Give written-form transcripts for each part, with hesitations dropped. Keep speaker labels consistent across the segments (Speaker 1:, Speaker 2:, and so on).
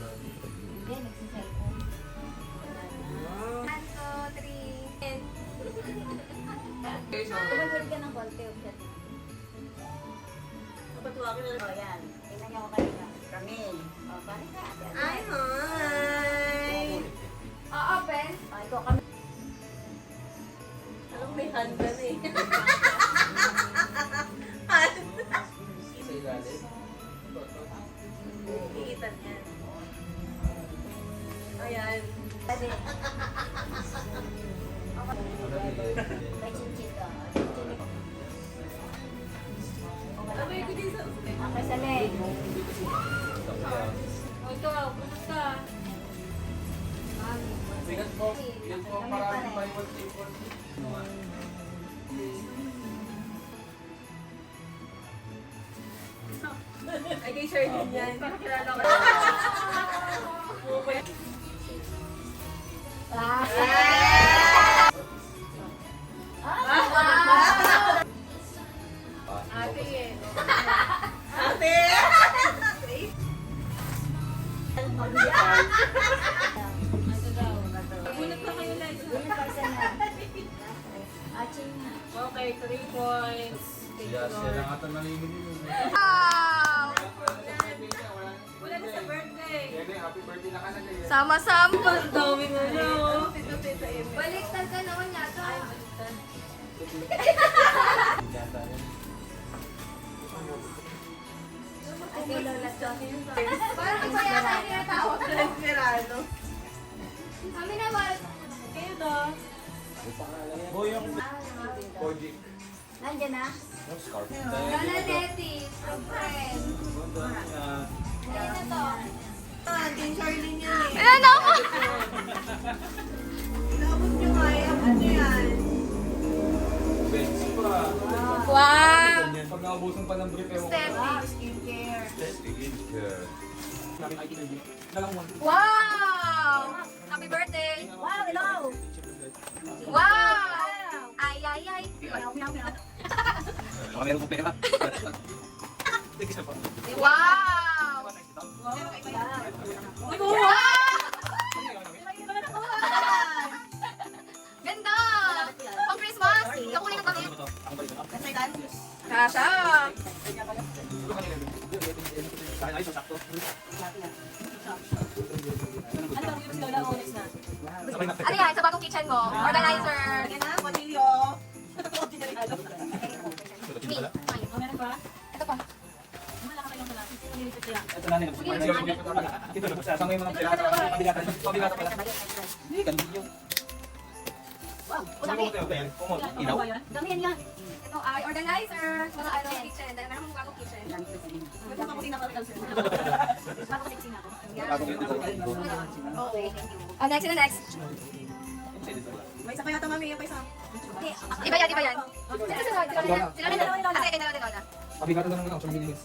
Speaker 1: Hindi, nagsiselfone. 1, 2, 3. Tumagod ka ng konti.
Speaker 2: Kapatuwagin na.
Speaker 1: O, yan. Tingnan niyo ko kanina. Camille. O, pare ka.
Speaker 2: Ay, hi!
Speaker 1: Open. O, ikaw kami.
Speaker 2: Alam, may handa na eh.
Speaker 3: Sa ilalim.
Speaker 2: Iitan yan. Ayan.
Speaker 1: Pwede. May chinchin ka. Chinchin.
Speaker 2: Abay ko din sa...
Speaker 1: Okay, sa leg.
Speaker 2: O, ikaw, punas ka.
Speaker 3: Bigat po. Yan po ang maraming may one-table.
Speaker 2: Ay, kay Sherlyn yan. Pakilala ko. Ate eh. Ate! Ano daw? Bunot na kayo lang.
Speaker 1: Aching.
Speaker 2: Okay, 3 points. Thank you,
Speaker 3: Siya
Speaker 2: Lord.
Speaker 3: lang ata nalimit yun.
Speaker 4: Wow!
Speaker 2: Wala na sa birthday.
Speaker 3: Happy birthday na ka na kayo.
Speaker 4: Sama-sama.
Speaker 2: Ang daming ano.
Speaker 4: Baliktad ka naman yata.
Speaker 1: Ay, kay Lola to.
Speaker 4: Parang iba yata yung tinatawag.
Speaker 2: Esperado.
Speaker 4: Kami naman.
Speaker 2: Kayo daw.
Speaker 3: Boy, yung Kojic.
Speaker 1: Nandiyan na?
Speaker 3: Scarf.
Speaker 4: Lola Letty. From friend. Ayun na to.
Speaker 2: Team Sherlyn yan eh.
Speaker 4: Ayan ako.
Speaker 2: Inabot nyo nga eh. Abot nyo yan.
Speaker 3: Benz pa.
Speaker 4: Wow!
Speaker 3: Pag naubusan pa ng brief, ewan ko.
Speaker 4: Steffi.
Speaker 2: Skincare.
Speaker 4: Wow! Happy birthday!
Speaker 1: Wow, hello!
Speaker 4: Wow! Ay, ay, ay.
Speaker 3: Baka meron kong pera.
Speaker 4: Wow! Wow! Ganda! Pang Christmas! Kakulay ka kami. Kasha! Ano yan? Sa bagong kitchen mo? Organizer!
Speaker 2: Yan na, Cornelio.
Speaker 4: Me.
Speaker 2: Meron ba?
Speaker 4: Ito pa.
Speaker 2: Wala ka kayong malapit. Nilipit ko lang.
Speaker 3: Ito na nila. Ito na sa mga mga pera. Pabigatan. Pabigatan pala. Hindi, ganun yun.
Speaker 2: Wow.
Speaker 3: Ilaw.
Speaker 2: Dami yan yan.
Speaker 4: Ito ay organizer. Mga ano, kitchen. Dahil meron mong bagong kitchen.
Speaker 2: Wala ka puti na kalkalsin. Bago sexy na ako.
Speaker 4: Okay. Oh, next na next.
Speaker 2: May isa pa yata mami. Yung pa isa.
Speaker 4: Iba yan, iba yan. Sino susunod? Sila na Lola. Kasi kay Lola, Lola.
Speaker 3: Pabigatan na lang ako sa bilis.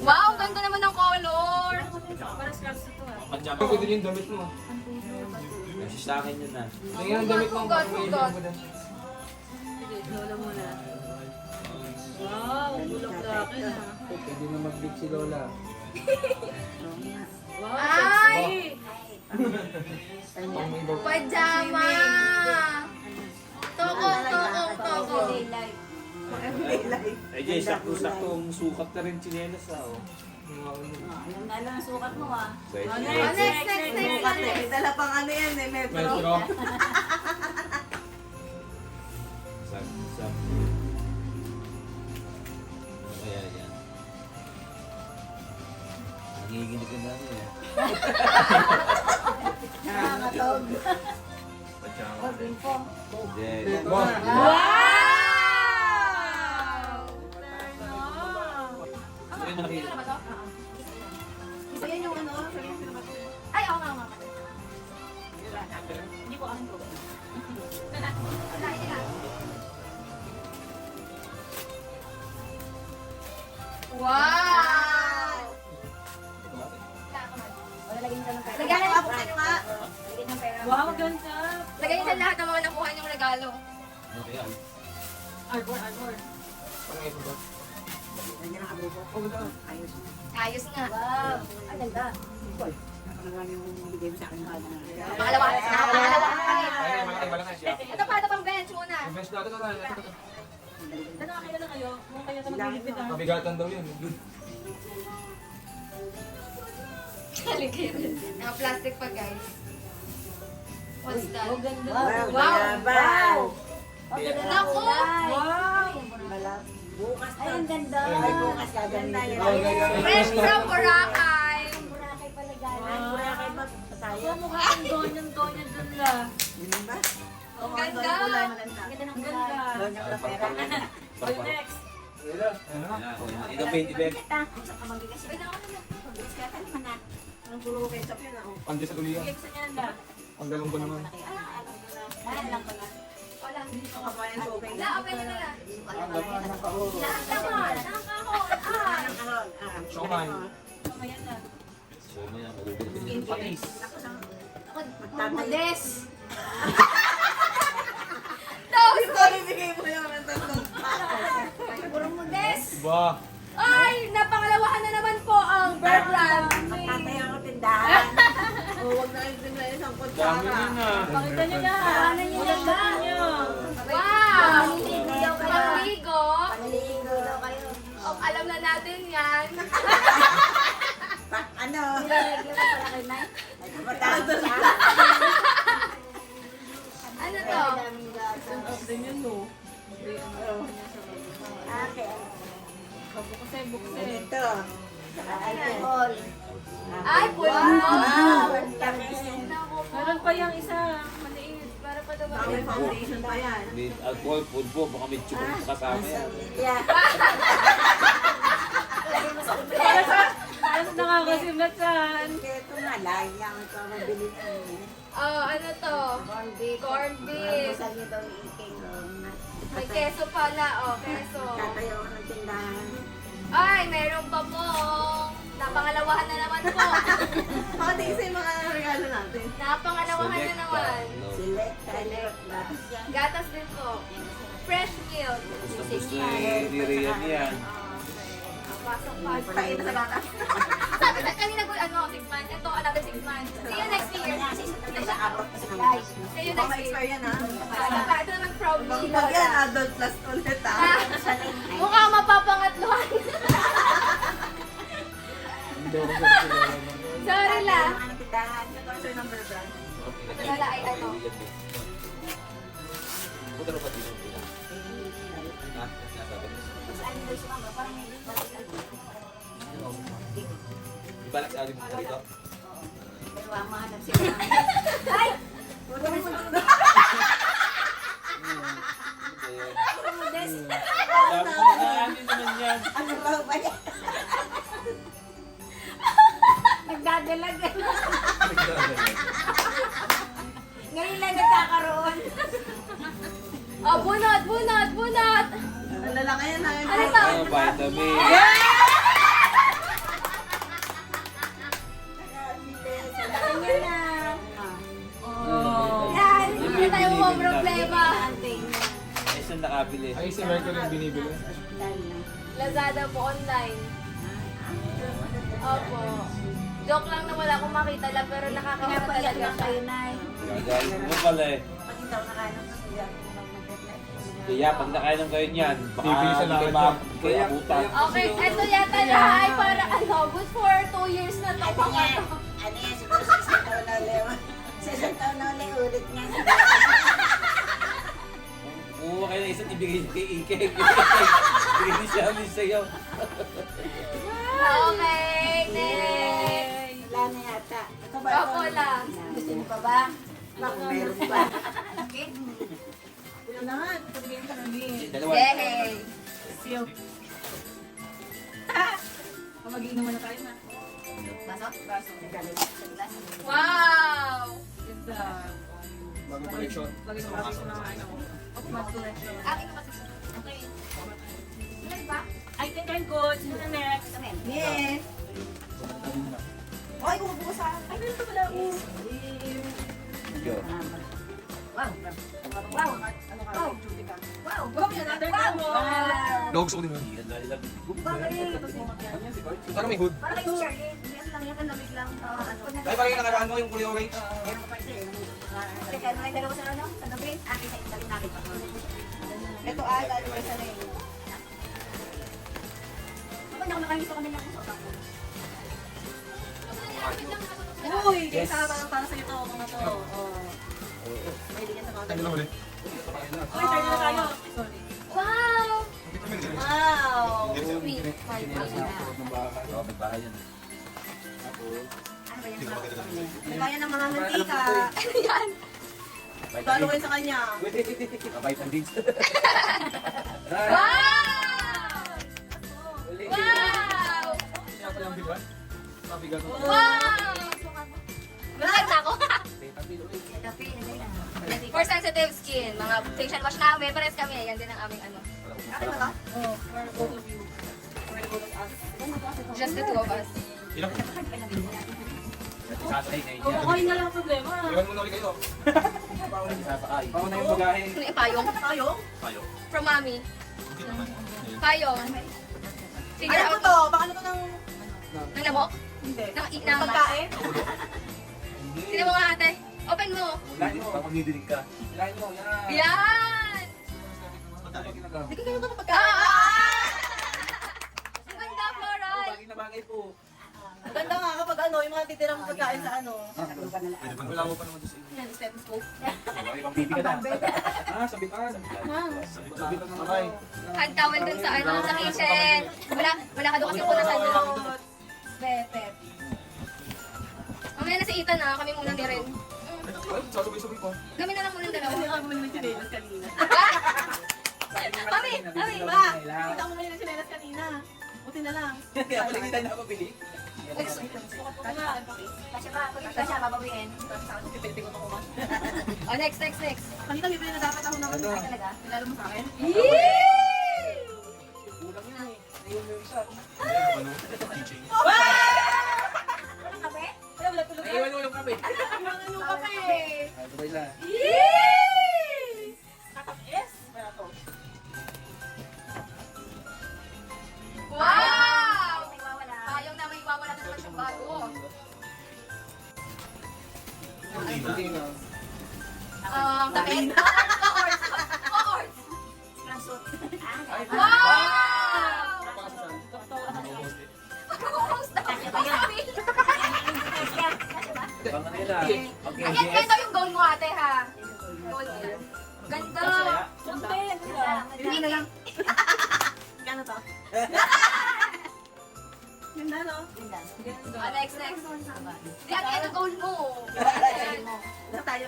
Speaker 4: Wow, ganda naman ng color.
Speaker 2: Para scrubs na to ah.
Speaker 3: Pwede din yung damit mo.
Speaker 5: Sa akin yun ah.
Speaker 3: Tingnan ang damit mo.
Speaker 4: Hugot, hugot.
Speaker 2: Lola muna. Wow, bulok na akin ah.
Speaker 3: Pwede na mag-big si Lola.
Speaker 2: Wow,
Speaker 4: Ay!
Speaker 2: sexy.
Speaker 4: Pajama! Tokong, tokong, tokong.
Speaker 2: Everyday life.
Speaker 5: Ay, Jay, sakto-saktong sukat na rin chinelas ah. Oh.
Speaker 1: Alam na lang ang sukat mo ah.
Speaker 5: Sa
Speaker 2: Oh,
Speaker 4: next, next, next,
Speaker 2: Bukat
Speaker 4: next.
Speaker 2: eh. Dala pang ano yan eh, metro.
Speaker 3: Metro.
Speaker 5: Sak. Kaya yan. Nanginginig ka na eh.
Speaker 1: Nakakatog. Oh, bimpo.
Speaker 5: Yes.
Speaker 4: Wow!
Speaker 2: Isa yan yung ano, sa yung pinabati.
Speaker 4: Ay, oo nga, oo nga.
Speaker 2: Hindi ko alam ko.
Speaker 4: Wala, hindi na. Wow!
Speaker 1: Wala, lagyan ka ng pera.
Speaker 4: Lagyan na
Speaker 2: Buksan nyo nga.
Speaker 1: Lagyan ng pera.
Speaker 2: Wow, ganda.
Speaker 4: Lagyan niyo sa lahat ng mga nakuha niyong regalo.
Speaker 5: Okay, yan.
Speaker 2: Arbor, arbor.
Speaker 3: Parang ito ba?
Speaker 1: Lagyan ng
Speaker 3: Oh, ganda.
Speaker 1: Ayos.
Speaker 4: Ayos nga.
Speaker 2: Wow. Ang ganda.
Speaker 1: Napakarami yung bigay mo sa akin.
Speaker 4: Pangalawa. Nakapangalawa ka kami.
Speaker 3: Ay, malaki ba lang siya?
Speaker 4: Ito pa, ito pang bench muna.
Speaker 3: Yung bench natin, ito.
Speaker 2: Nakakailan na kayo? Kung kayo sa maglilipid ah.
Speaker 3: Mabigatan daw yun.
Speaker 4: Naka-plastic pa, guys. What's that?
Speaker 2: Oh, ganda.
Speaker 1: Wow.
Speaker 4: Wow.
Speaker 2: Ang ganda ng
Speaker 4: Naku!
Speaker 2: kulay.
Speaker 1: Wow. Bukas
Speaker 2: Ay, ang ganda.
Speaker 1: Ay, bukas gaganda yan.
Speaker 4: Fresh from Boracay.
Speaker 2: Boracay pala
Speaker 1: Ay,
Speaker 2: galing.
Speaker 1: Boracay ba tayo?
Speaker 2: Sa mukha ang Donya dun la.
Speaker 1: Yun ba?
Speaker 4: Ang ganda.
Speaker 2: Ang ganda ng kulay.
Speaker 1: Doña Rapera.
Speaker 2: Oh, next.
Speaker 5: Ito 20 bag.
Speaker 1: Sa kamanggigas.
Speaker 4: Wait, ako na.
Speaker 1: Bigas ka ka naman na. Ang puro ko kayo sa pina.
Speaker 3: Pandi sa tuliyan.
Speaker 2: Sige, gusto niya na.
Speaker 3: Ang galong ko naman.
Speaker 1: Alam lang pala.
Speaker 4: Wala.
Speaker 1: Kapayan ko kayo.
Speaker 4: Wala, open na lang.
Speaker 1: Alam mo yan. Nakakahon.
Speaker 4: Nakakahon. Nakakahon.
Speaker 1: Nakakahon.
Speaker 3: So, kumain.
Speaker 2: Mamaya na.
Speaker 5: So, maya, magugulat din.
Speaker 3: Patis.
Speaker 4: Modes. Toast.
Speaker 1: Bigay mo yung nagtatlong.
Speaker 4: Puro modes.
Speaker 3: Ba?
Speaker 4: Ay, napangalawahan na naman po ang Bear Brand.
Speaker 1: Magtatay ako tindahan. Huwag na kayo tindahan isang
Speaker 3: Dami
Speaker 1: kutsara.
Speaker 3: yun na.
Speaker 2: Pakita niyo na. Ano niyo na ba?
Speaker 4: Wow! Pangligo.
Speaker 1: Panligo daw kayo.
Speaker 4: Oh, alam na natin yan.
Speaker 1: Ano?
Speaker 2: Nilagyan mo pala kay Mike.
Speaker 1: Matado siya.
Speaker 4: Ano to?
Speaker 2: Din yun, no?
Speaker 1: Okay.
Speaker 2: Bukse, bukse.
Speaker 1: Ito. Alcohol.
Speaker 4: Ay, pulbo.
Speaker 1: Wow!
Speaker 4: Naku po.
Speaker 2: Meron pa yung isa. Maliit. Para pa daw
Speaker 1: May foundation pa yan.
Speaker 5: May alcohol, food po, baka may chukot pa kasama yan.
Speaker 1: Yeah.
Speaker 2: Tapos nakakasimlatan.
Speaker 1: Kaya ito nga, lagi lang ito mabili na.
Speaker 4: Oh, ano to? Corned beef.
Speaker 1: Saan niyo daw iiking?
Speaker 4: May keso pala, oh, keso.
Speaker 1: Tatayo ako ng tindahan.
Speaker 4: Ay, meron pa pong napangalawahan na naman po.
Speaker 1: Pati isa yung mga regalo natin.
Speaker 4: Napangalawahan na naman.
Speaker 1: Select, select, lahat yan.
Speaker 4: Gatas din po. Fresh milk.
Speaker 5: Gusto ni Rian yan.
Speaker 4: Pasok pa.
Speaker 1: Pain sa bata.
Speaker 4: Sabi sa kanina ko, 6 months. Ito, another 6 months. See you next year. See you next year.
Speaker 1: Yan ha.
Speaker 4: Ito naman proudly.
Speaker 1: Pag yan, adult plus ulit ha.
Speaker 4: Mukhang mapapangatluhan. Sorry lang.
Speaker 1: Sponsor number brand.
Speaker 4: Wala ay ano.
Speaker 5: Buta na ba din yung pila? Ha? Nasabi mo. Ibalik sa alim mo dito.
Speaker 1: Ay!
Speaker 5: Sabi mo na, ano naman yan?
Speaker 1: Ano ba yan?
Speaker 2: Nagdadalag.
Speaker 1: Ngayon lang nagkakaroon.
Speaker 4: Oh, bunot, bunot, bunot.
Speaker 1: Ang lalaki yan ha.
Speaker 4: Ano to?
Speaker 5: Vitamin.
Speaker 1: Ganyan na.
Speaker 2: Oh.
Speaker 4: Yan, hindi tayo mo problema.
Speaker 5: Ay, saan nakabili?
Speaker 3: Ay, si Mercury yung binibili.
Speaker 4: Lazada po online. Opo. Joke lang na wala akong makita lang pero nakakawala talaga siya.
Speaker 5: Gagaling mo pala eh.
Speaker 1: Pag ikaw nakain ng kasuya,
Speaker 5: Kaya pag nakainom kayo niyan, baka
Speaker 3: Bibili sa
Speaker 5: hindi
Speaker 3: lahat
Speaker 5: kayo
Speaker 3: yan.
Speaker 5: kaya abutan.
Speaker 4: Okay, ito yata na ay para good for 2 years na to.
Speaker 1: ano yan? Ano yan? Siguro sa isang taon na ulit. Sa isang taon na ulit, ulit nga.
Speaker 5: Kumuha kayo na isa't ibigay niyo kay Ike. Ibigay niyo siya amin sa'yo.
Speaker 4: Okay, next.
Speaker 1: Wala na yata. Ito ba?
Speaker 4: Opo lang.
Speaker 1: Gusto niyo pa ba? Baka meron pa. Okay. Wala na nga. Pagiging ka ng
Speaker 5: Dalawa.
Speaker 4: Yay!
Speaker 2: Siyo. Mag-iinom na tayo na.
Speaker 1: Baso? Baso.
Speaker 4: Wow!
Speaker 2: Ganda.
Speaker 3: Bagong collection.
Speaker 2: Lagi sa baso na ano. Off-mask collection.
Speaker 4: Akin naman. Okay. Ilan ba?
Speaker 2: I think I'm good. Sino na next?
Speaker 1: Yes. Ay, umupo sa akin.
Speaker 2: Ay, meron pa pala.
Speaker 5: Medyo.
Speaker 1: Wow. Wow. Ano ka?
Speaker 2: Wow.
Speaker 1: Duty ka.
Speaker 4: Wow!
Speaker 2: Wow! Another combo!
Speaker 3: Dogs ko din mo.
Speaker 5: Yan dahil lang.
Speaker 3: Sana may hood.
Speaker 2: Para kayo si Charlene. Yes lang yan, lamig lang.
Speaker 3: Dahil parang yung nakaraan mo yung kulay orange.
Speaker 2: Teka, may dalawa sa ano? Sa gabi? Akin sa isabi natin pa. Ito lalo may sa rin. Kapag ako nakahito kami ng puso ako. Uy! Yes. Para sa'yo to, mga to. May ligyan sa mga
Speaker 3: Ano na ulit?
Speaker 2: Uy, turn na tayo. Sorry.
Speaker 4: Wow!
Speaker 2: Wow!
Speaker 4: Sweet.
Speaker 5: Oo, may bahay yan.
Speaker 2: Ano ba yan? Kaya ng mga mantika.
Speaker 4: Yan.
Speaker 2: Lalo kayo sa kanya.
Speaker 5: Vitamins.
Speaker 4: Wow! Wow!
Speaker 3: Siya pa lang bigat. Mabigat ko.
Speaker 4: Wow! Malag na ako. For sensitive skin, mga facial wash namin, pares kami. Yan din ang aming ano.
Speaker 2: Akin ba? Oh, for both of you. For the both of us.
Speaker 4: Just the two of us.
Speaker 3: Ilang?
Speaker 5: Sasakay na
Speaker 2: Kung
Speaker 5: yan.
Speaker 2: okay na lang problema.
Speaker 3: Iwan mo na ulit kayo.
Speaker 5: Sasakay.
Speaker 3: Paano na yung bagahe?
Speaker 4: Ano yung payong?
Speaker 2: Tayo?
Speaker 5: Tayo.
Speaker 4: From mommy. Payong. Figure
Speaker 2: Ano
Speaker 4: out.
Speaker 2: to? Baka ano to ng...
Speaker 4: Ng lamok?
Speaker 2: Hindi.
Speaker 4: Ng
Speaker 2: Pagkain?
Speaker 4: Sino mo nga ate? Open mo.
Speaker 3: Lain mo.
Speaker 5: Papangidinig ka.
Speaker 3: Lain mo. Yan.
Speaker 4: Yan!
Speaker 2: Hindi ko kayo ito ng
Speaker 4: Ah!
Speaker 2: pagkain.
Speaker 4: Ang ganda, floral.
Speaker 5: Bagay na bagay po.
Speaker 2: Ang ganda nga kapag ano, yung mga titirang pagkain sa ano.
Speaker 3: Wala mo pa naman doon sa inyo.
Speaker 2: Yan, stethoscope.
Speaker 3: Okay, pang
Speaker 5: Pipi ka na.
Speaker 3: sabitan. Sabitan ng kamay.
Speaker 4: Hand towel dun sa ano, sa kitchen. Wala ka doon kasi punasan doon.
Speaker 2: Pepe.
Speaker 4: Mamaya na si Ethan ah, kami muna ni Ren.
Speaker 3: Ay, sasabay-sabay ko.
Speaker 4: Kami na lang muna dalawa.
Speaker 2: Kasi ako bumili ng chinelas kanina.
Speaker 4: Mami! Mami!
Speaker 2: Ma! Kita ko bumili ng chinelas kanina. Buti na lang.
Speaker 5: Kaya pala hindi tayo nakapabili.
Speaker 2: Kasi babawiin. Pipilitin ko ito ko.
Speaker 4: Oh, next.
Speaker 2: Kanina bibili na dapat ako ng ano. Talaga? Nilalo mo sa akin?
Speaker 3: Kulang yun eh. Iyon mo yung isa.
Speaker 2: Kape? Wala, wala tulog.
Speaker 3: Iwan mo yung kape.
Speaker 2: Ano kape?
Speaker 5: Sabay na.
Speaker 2: Katakis? Wala to.
Speaker 4: Wow!
Speaker 2: May wawala.
Speaker 4: Sayang na may iwawala na naman siyang bago. Tapin. Cohorts.
Speaker 2: Scrunchot.
Speaker 4: Wow! Cohorts na kami.
Speaker 5: Baka na yun ah. Okay,
Speaker 4: Ayan,
Speaker 5: yes.
Speaker 4: ganda yung goal mo ate ha. Goal yan. Ganda.
Speaker 2: Hindi na lang. Gano to? Ganda no? Ganda.
Speaker 4: Ah, next. Di ate, ito goal mo.
Speaker 2: Ganda tayo.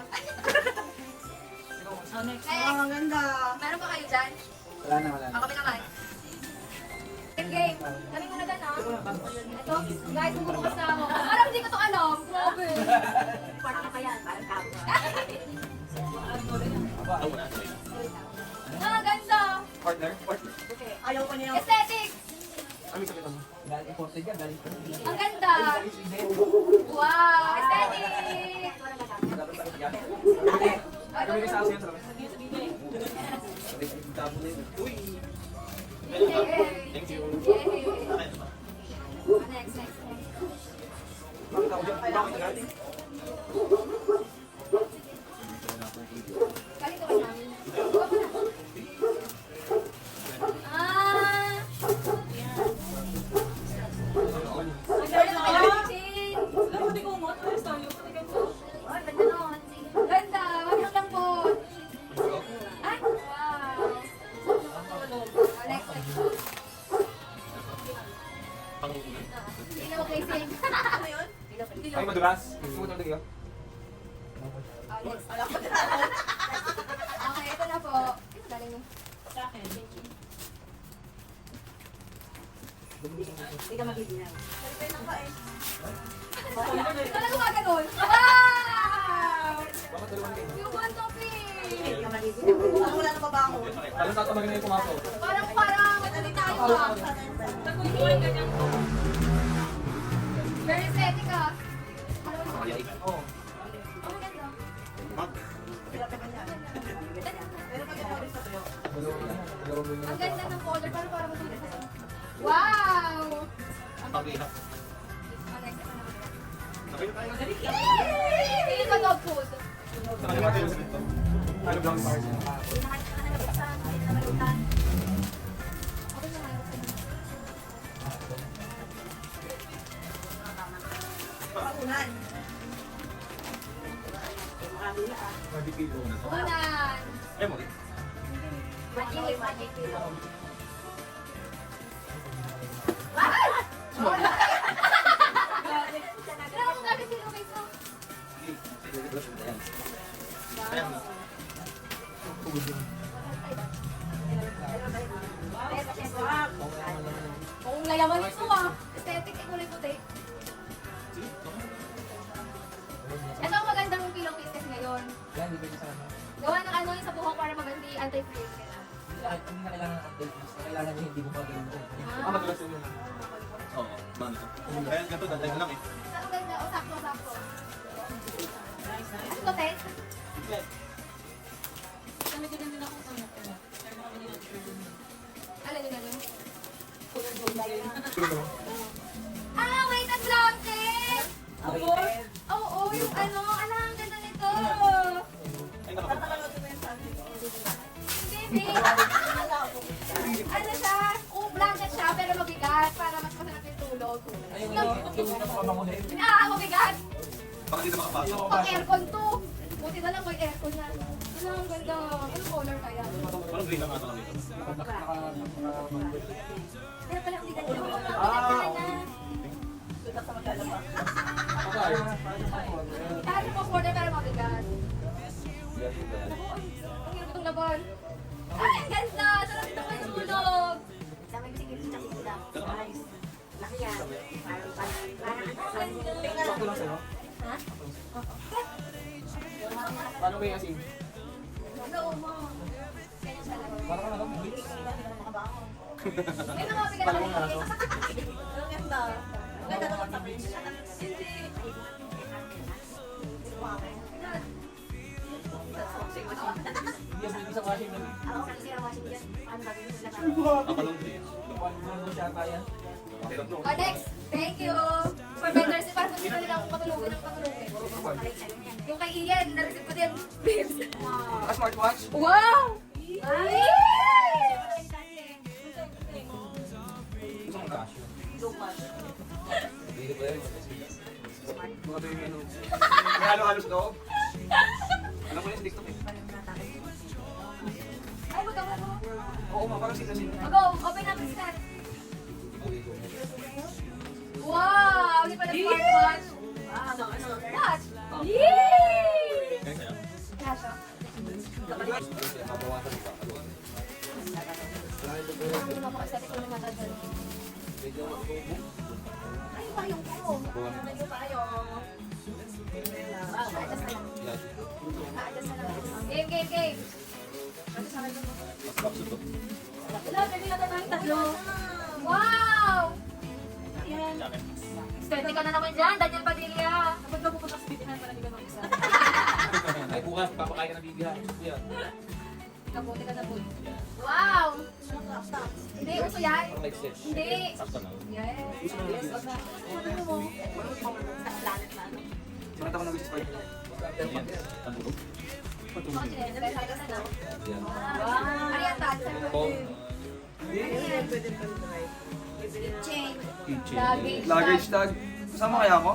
Speaker 4: Next.
Speaker 2: Ang ganda.
Speaker 4: Meron pa kayo dyan?
Speaker 5: Wala na, wala na.
Speaker 4: Kami naman. Game. Kami muna dyan ha. Ito, guys, bumubukas na ako. Parang hindi ko to alam. Grabe.
Speaker 2: Part na kaya. Parang kabo.
Speaker 4: Ah, ganda.
Speaker 3: Partner?
Speaker 2: Ayaw ko niya.
Speaker 4: Aesthetic.
Speaker 3: Ano yung sabitan mo?
Speaker 5: Galing imported yan, galing imported.
Speaker 4: Ang ganda. Wow, aesthetic.
Speaker 3: Ano yung isa yan sa labas? Uy! Thank you.
Speaker 4: Next.
Speaker 3: Bakit ako dyan? Bakit natin?
Speaker 4: Galing ko namin. Ah!
Speaker 2: Hindi ko mo. Ayos tayo.
Speaker 4: Ganda! Wag lang po. Ay! Wow! Next. Hindi na mag-racing.
Speaker 2: Ano yun?
Speaker 3: Ay, madulas. Gusto mo talaga yun?
Speaker 4: Next. Okay, ito na po. Galing niyo.
Speaker 2: Sa akin. Hindi ka magiginaw.
Speaker 4: Talaga gumaganon. Wow!
Speaker 3: Bakit dalawan kayo?
Speaker 4: Yung one topic.
Speaker 2: Hindi ka magiginaw. Ako wala na babango.
Speaker 3: Alam tatamagin na yung pumasok.
Speaker 4: Parang madali tayo ah. Very aesthetic ah.
Speaker 3: Oo.
Speaker 4: Oh, maganda.
Speaker 2: Pero pag ito rin sa tuyo.
Speaker 4: Ang ganda ng color, parang matulis. Wow!
Speaker 3: Ang pag-iinap.
Speaker 4: Oh, next.
Speaker 3: Sabi tayo.
Speaker 4: Feeling ko dog food.
Speaker 3: Sabi natin yung ito. Ano bang stars?
Speaker 4: Okay na nga.
Speaker 1: Pakunan.
Speaker 3: Madipilo na to.
Speaker 4: Unan.
Speaker 3: Ay mo rin.
Speaker 4: Magic. Kailangan mo gagawin yung face mo.
Speaker 3: Ayan.
Speaker 4: Kung layaman ito aesthetic, kulay puti. Ito ang magandang pillowcase kasi ngayon.
Speaker 5: Yan, hindi pwede sana.
Speaker 4: Gawa ng ano yung sa buhok para maganda anti-frizz.
Speaker 5: Kahit hindi na kailangan ng update, kailangan niya hindi bumabalik ko.
Speaker 3: Ang madalas yun yun. Oo, man. Kaya ganito, dantay na lang eh.
Speaker 4: Ang ganda, o sakto. Ano to, Ted? Alin yun, alin? Ah, wait, ang blanket! Oo, yung ano, ang ganda nito.
Speaker 3: Ay, nakapag.
Speaker 4: Hindi, babe. Ano siya? Blanket siya, pero mabigat para mas masarap yung tulog.
Speaker 5: Ayun, yung pamamulit.
Speaker 4: Mabigat.
Speaker 3: Baka di na makapasok.
Speaker 4: Pag aircon to. Buti na lang may aircon na. Ano, ang ganda. Anong color kaya?
Speaker 3: Parang green lang ata kami.
Speaker 4: Pero pala hindi ganda. Kahit po order pero mabigat. Ang hirap itong laban. Ay, ang ganda! Sarap ito kayo tulog!
Speaker 3: Sakto lang sa'yo.
Speaker 4: Ha?
Speaker 3: Paano ba yung asin?
Speaker 4: Ano, mo? Ganyan siya lang.
Speaker 5: Parang ano, bleach.
Speaker 4: May mga mabigat na rin.
Speaker 1: Ang ganda. Ang ganda naman sa beach.
Speaker 4: Hindi.
Speaker 5: Hindi yung pwede sa washing machine.
Speaker 3: Akalong din.
Speaker 5: Ano siya kaya?
Speaker 4: Oh, next. Thank you. For better si parang gusto nila akong patulogin ng patulogin. Yung kay Ian, na-receive ko din.
Speaker 3: Smartwatch?
Speaker 4: Wow! Ay!
Speaker 3: Gusto mo casio?
Speaker 5: Hindi ko yan.
Speaker 3: Mga ito yung ano. May halo-halo sa loob. Alam mo na yung TikTok eh.
Speaker 4: Ay, magkama mo.
Speaker 3: Oo, parang sila-sila.
Speaker 4: Go, open up the set. Wow! Hindi pala smartwatch. Watch! Yee!
Speaker 3: Kaya kaya?
Speaker 4: Kasha.
Speaker 5: Mabawasan pa.
Speaker 4: Ang napaka-aesthetic ko ng mata dyan.
Speaker 5: Medyo
Speaker 4: Ay, yung payong ko. Yung payong. Adjust na lang. Adjust na lang. Game.
Speaker 3: Mas kapso to.
Speaker 4: Wala, pwede na tayong tatlo. Wow!
Speaker 3: Jacket.
Speaker 4: Aesthetic ka na naman dyan, Daniel Padilla. Kapag ka pupunta sa bibihan, para hindi ka mag-isa.
Speaker 5: ay bukas, papakain ka ng bibihan. Yan.
Speaker 4: Kabuti ka na po. Wow! Hindi, uso yan.
Speaker 5: Parang like set.
Speaker 4: Hindi.
Speaker 3: Sakto lang.
Speaker 4: Yes. Ano mo?
Speaker 3: Sinata ko ng gusto kayo. Ayan. Ang bulog.
Speaker 4: Okay, nalalaga na na.
Speaker 5: Yan.
Speaker 4: Wow! Ariatan.
Speaker 5: Kung
Speaker 1: Pwede pa drive.
Speaker 4: Chain.
Speaker 5: keychain.
Speaker 3: Luggage tag. Kasama kaya ako?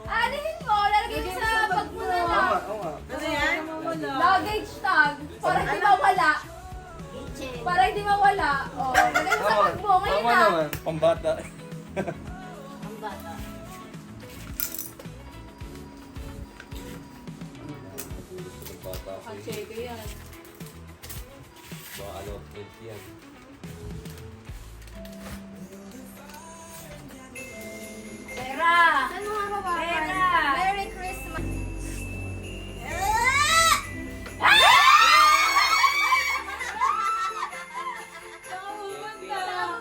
Speaker 4: Anin mo, lalagay mo sa bag mo na lang.
Speaker 3: Oo nga.
Speaker 1: Ano yan?
Speaker 4: Luggage tag. Para hindi mawala. Para hindi mawala. Oh, lagay mo sa bag mo. Ngayon
Speaker 3: Tama
Speaker 4: na.
Speaker 3: naman. Pambata.
Speaker 5: Bata. Baka ano, health yan.
Speaker 4: Pera. Ano nga ba ba? Pera. Merry Christmas.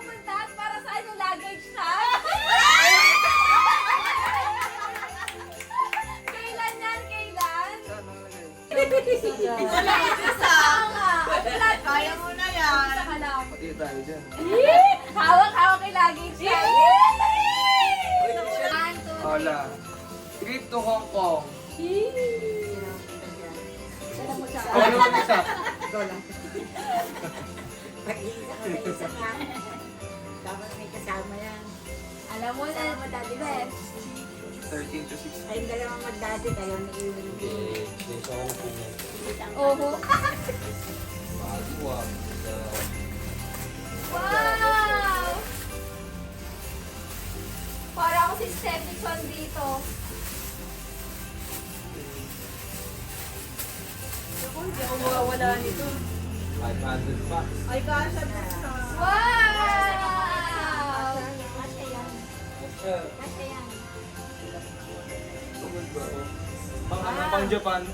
Speaker 4: Pupunta para saan yung luggage tag? Kailan yan? Kailan?
Speaker 1: Wala, isa.
Speaker 3: Pati tayo dyan.
Speaker 4: Hawak-hawak kay lagi siya.
Speaker 3: Hola. Trip to Hong Kong. Ano ang isa?
Speaker 2: Pag-iisa ka may isa ka. Dapat may kasama yan.
Speaker 4: Alam mo na, madali best.
Speaker 3: 13 to 16.
Speaker 2: Kayong dalawang magdati kayo ni Iwan.
Speaker 5: Sa Hong Kong yan.
Speaker 4: Oho.
Speaker 5: Magwag.
Speaker 4: Wow! Para ako si Stephenson dito.
Speaker 1: Ako, hindi ako mawawala nito.
Speaker 5: 500 bucks.
Speaker 1: Ay, kasha na.
Speaker 4: Wow!
Speaker 2: Kasya yan.
Speaker 5: Kasya.
Speaker 2: Kasya yan.
Speaker 3: Pang Japan.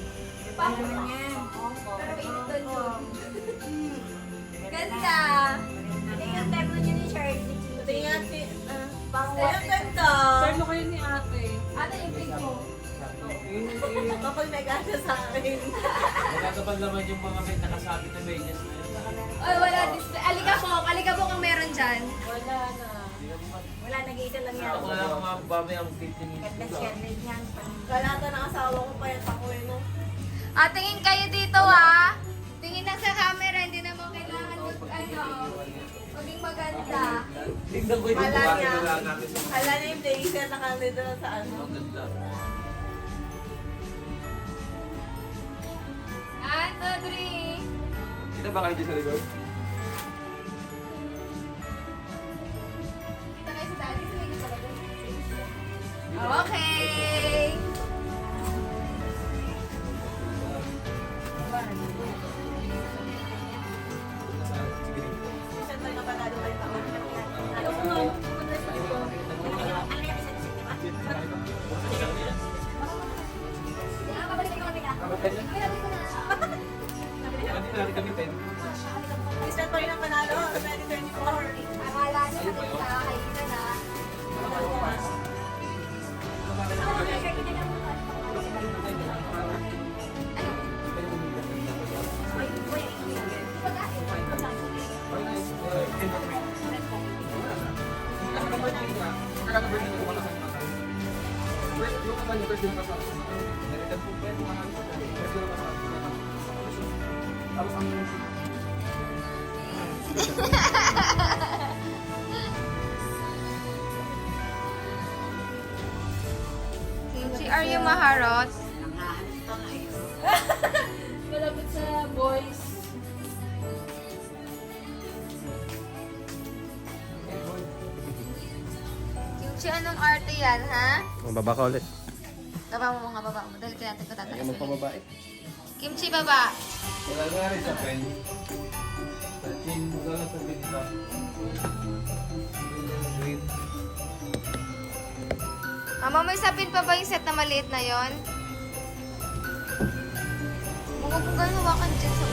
Speaker 2: Ano naman yan?
Speaker 4: Pero ito doon. Ganda!
Speaker 2: Ano yung termo niyo ni Charlie?
Speaker 1: Ito yung ate.
Speaker 2: Pang
Speaker 1: Ay, ang ganda.
Speaker 4: Sir, kayo ni ate. Ate, yung pink mo.
Speaker 1: Kapag nag-asya sa akin.
Speaker 5: Magkakabal naman yung mga may nakasabit na medyas na yun.
Speaker 4: Ay, wala display. Alikabok ang meron dyan.
Speaker 1: Wala na.
Speaker 2: Wala, nag-iisa lang yan.
Speaker 5: Ako na lang mga babae ang 15 minutes.
Speaker 2: Ganda Charlie yan.
Speaker 1: Kalata ng asawa ko pa yan ako eh, no?
Speaker 4: Tingin kayo dito Tingin lang sa camera, hindi naman kailangan maging maganda.
Speaker 5: Tingnan ko yung
Speaker 1: Wala
Speaker 5: babae
Speaker 1: niya.
Speaker 5: na lang natin sa
Speaker 1: Hala na yung blazer na kanila sa ano.
Speaker 5: Ang ganda.
Speaker 4: 1, 2, 3.
Speaker 3: Kita ba kayo dyan sa likod?
Speaker 4: Kita kayo sa daddy. Sige, kita ba doon? Okay.
Speaker 1: Isa tayo na panalo kayo taon. Ayaw ko nga.
Speaker 4: Kabalik ko na.
Speaker 3: Kapag kanya?
Speaker 4: Kabalik ko na.
Speaker 3: Pwede natin gamitin.
Speaker 1: Isa tayo na panalo sa 2024.
Speaker 4: Akala niyo sa kainan na. Kimchi, are you maharot?
Speaker 1: Malapit sa boys.
Speaker 4: Kimchi, anong arte yan, ha?
Speaker 6: Mababa ka ulit.
Speaker 4: Baba mo mga baba mo. Dahil kaya natin ko tataas.
Speaker 6: Ayaw magpababae.
Speaker 4: Kimchi, baba.
Speaker 5: Wala nga rin sa pen. Sa chin, wala sa pinta. Wait.
Speaker 4: Mama, may sapin pa ba yung set na maliit na yon? Huwag mo ganun hawakan dyan sa